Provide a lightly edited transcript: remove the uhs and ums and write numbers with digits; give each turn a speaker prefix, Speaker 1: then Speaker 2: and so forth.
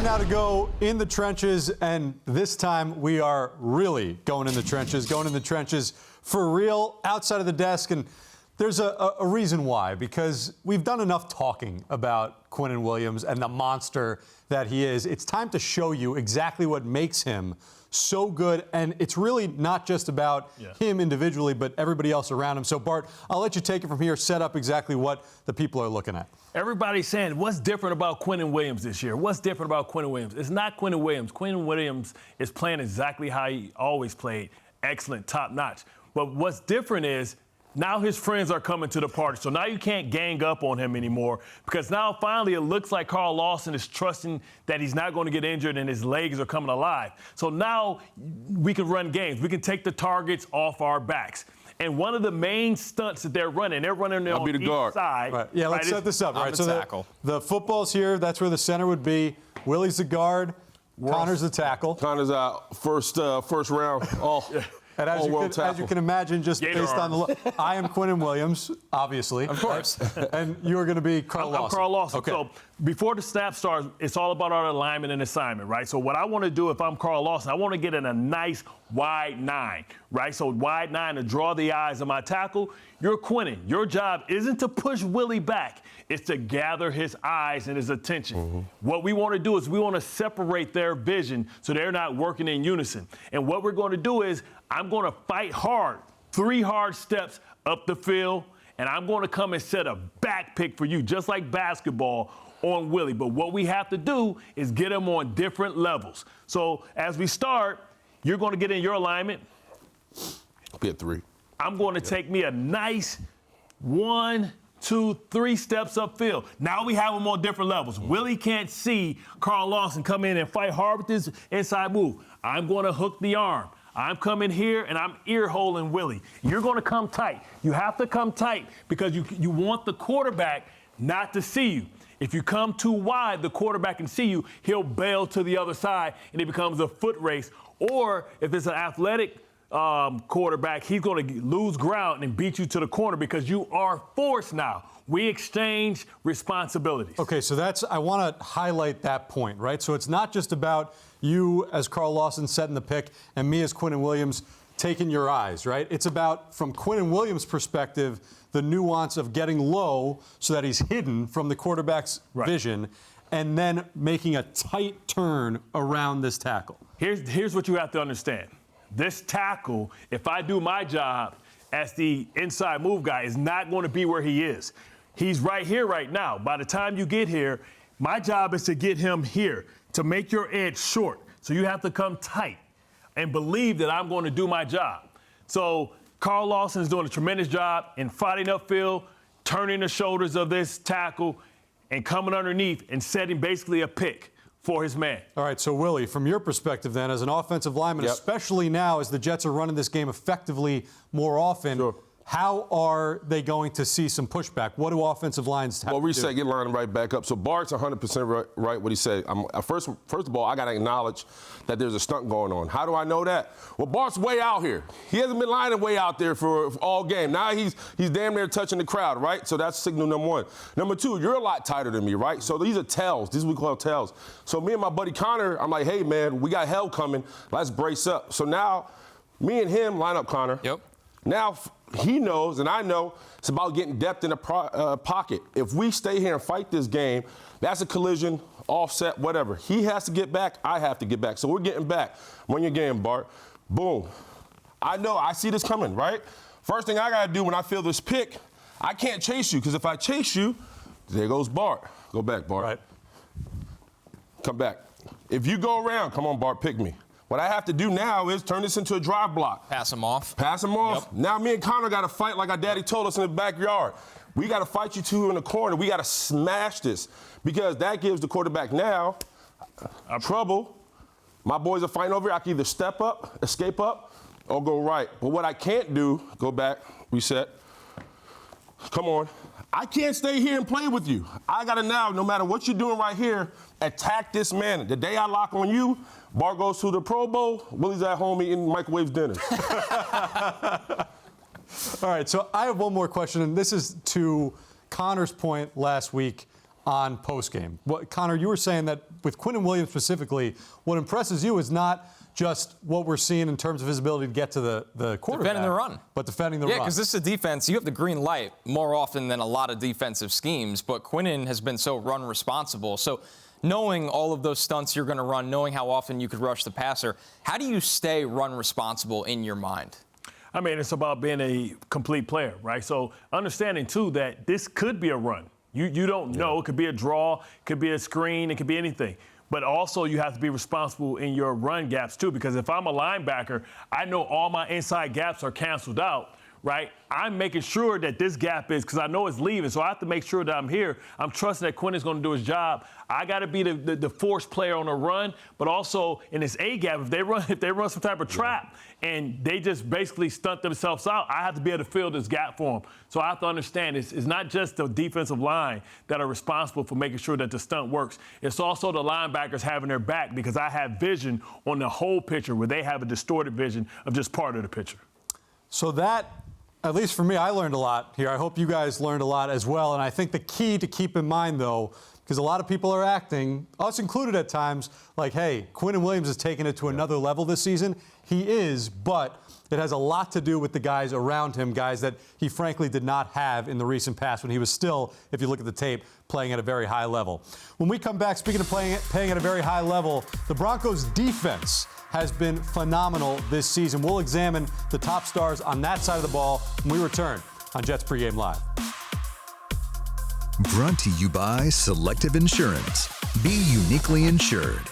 Speaker 1: now to go in the trenches, and this time we are really going in the trenches for real, outside of the desk. And there's a reason why, because we've done enough talking about Quinnen Williams and the monster that he is. It's time to show you exactly what makes him so good, and it's really not just about him individually, but everybody else around him. So, Bart, I'll let you take it from here, set up exactly what the people are looking at.
Speaker 2: Everybody's saying, what's different about Quinnen Williams this year? What's different about Quinnen Williams? It's not Quinnen Williams. Quinnen Williams is playing exactly how he always played, excellent, top-notch. But what's different is now his friends are coming to the party. So now you can't gang up on him anymore, because now finally it looks like Carl Lawson is trusting that he's not going to get injured and his legs are coming alive. So now we can run games. We can take the targets off our backs. And one of the main stunts that they're running on each side.
Speaker 1: Right. Yeah, let's set this up. Right. So the football's here. That's where the center would be. Willie's the guard. Connor's the tackle.
Speaker 3: Connor's out first round.
Speaker 1: And as you can imagine, just based on the look, I am Quinnen Williams, obviously.
Speaker 3: Of course.
Speaker 1: And you're going to be Carl Lawson.
Speaker 2: I'm Carl Lawson.
Speaker 1: Okay.
Speaker 2: So before the snap starts, it's all about our alignment and assignment, right? So what I want to do if I'm Carl Lawson, I want to get in a nice wide 9, right? So wide 9 to draw the eyes of my tackle. You're Quinnen. Your job isn't to push Willie back. It's to gather his eyes and his attention. Mm-hmm. What we want to do is we want to separate their vision so they're not working in unison. And what we're going to do is I'm going to fight hard, 3 hard steps up the field, and I'm going to come and set a back pick for you, just like basketball, on Willie. But what we have to do is get him on different levels. So as we start, you're going to get in your alignment.
Speaker 3: I'll be at 3.
Speaker 2: I'm going to take me a nice 1, 2, 3 steps upfield. Now we have them on different levels. Willie can't see Carl Lawson come in and fight hard with this inside move. I'm going to hook the arm. I'm coming here and I'm ear-holing Willie. You're going to come tight. You have to come tight because you want the quarterback not to see you. If you come too wide, the quarterback can see you. He'll bail to the other side and it becomes a foot race. Or if it's an athletic quarterback, he's going to lose ground and beat you to the corner because you are forced now. We exchange responsibilities.
Speaker 1: Okay, so I want to highlight that point, right? So it's not just about you as Carl Lawson setting the pick and me as Quinnen Williams taking your eyes, right? It's about, from Quinnen Williams' perspective, the nuance of getting low so that he's hidden from the quarterback's vision and then making a tight turn around this tackle.
Speaker 2: Here's what you have to understand. This tackle, if I do my job as the inside move guy, is not going to be where he is. He's right here right now. By the time you get here, my job is to get him here, to make your edge short. So you have to come tight and believe that I'm going to do my job. So Carl Lawson is doing a tremendous job in fighting upfield, turning the shoulders of this tackle, and coming underneath and setting basically a pick for his man.
Speaker 1: All right, so Willie, from your perspective then, as an offensive lineman, especially now as the Jets are running this game effectively more often, how are they going to see some pushback? What do offensive lines have to do?
Speaker 3: Well, reset, get lined right back up. So Bart's 100% right what he said. First of all, I got to acknowledge that there's a stunt going on. How do I know that? Well, Bart's way out here. He hasn't been lining way out there for all game. Now he's damn near touching the crowd, right? So that's signal number 1. Number 2, you're a lot tighter than me, right? So these are tells. These are what we call tells. So me and my buddy Connor, I'm like, hey, man, we got hell coming. Let's brace up. So now me and him line up, Connor.
Speaker 4: Yep.
Speaker 3: Now he knows, and I know, it's about getting depth in the pocket. If we stay here and fight this game, that's a collision, offset, whatever. He has to get back, I have to get back. So we're getting back. When you're getting, Bart, boom. I know, I see this coming, right? First thing I got to do when I feel this pick, I can't chase you, because if I chase you, there goes Bart. Go back, Bart.
Speaker 1: Right.
Speaker 3: Come back. If you go around, come on, Bart, pick me. What I have to do now is turn this into a drive block.
Speaker 4: Pass him off.
Speaker 3: Pass him off. Yep. Now me and Connor got to fight like our daddy told us in the backyard. We got to fight you two in the corner. We got to smash this because that gives the quarterback now trouble. My boys are fighting over here. I can either step up, escape up, or go right. But what I can't do, go back, reset. Come on. I can't stay here and play with you. I got to now, no matter what you're doing right here, attack this man. The day I lock on you, Bart goes to the Pro Bowl, Willie's at home eating microwave dinner.
Speaker 1: All right, so I have one more question, and this is to Connor's point last week on postgame. Connor, you were saying that with Quinnen Williams specifically, what impresses you is not just what we're seeing in terms of his ability to get to the quarterback.
Speaker 4: Defending the run.
Speaker 1: But defending the run.
Speaker 4: Yeah, because this is a defense. You have the green light more often than a lot of defensive schemes, but Quinnen has been so run responsible. So knowing all of those stunts you're going to run, knowing how often you could rush the passer, how do you stay run responsible in your mind?
Speaker 2: I mean, it's about being a complete player, right? So understanding, too, that this could be a run. You don't know. It could be a draw, it could be a screen, it could be anything. But also you have to be responsible in your run gaps, too, because if I'm a linebacker, I know all my inside gaps are canceled out, right? I'm making sure that this gap is, because I know it's leaving, so I have to make sure that I'm here. I'm trusting that Quinnen's going to do his job. I got to be the force player on a run, but also in this A gap, if they run some type of trap and they just basically stunt themselves out, I have to be able to fill this gap for them. So I have to understand it's not just the defensive line that are responsible for making sure that the stunt works. It's also the linebackers having their back, because I have vision on the whole picture where they have a distorted vision of just part of the picture.
Speaker 1: So that, at least for me, I learned a lot here. I hope you guys learned a lot as well. And I think the key to keep in mind, though, because a lot of people are acting, us included at times, like, hey, Quinnen Williams has taken it to another level this season. He is, but it has a lot to do with the guys around him, guys that he frankly did not have in the recent past when he was still, if you look at the tape, playing at a very high level. When we come back, speaking of playing at a very high level, the Broncos' defense has been phenomenal this season. We'll examine the top stars on that side of the ball when we return on Jets Pregame Live.
Speaker 5: Brought to you by Selective Insurance. Be uniquely insured.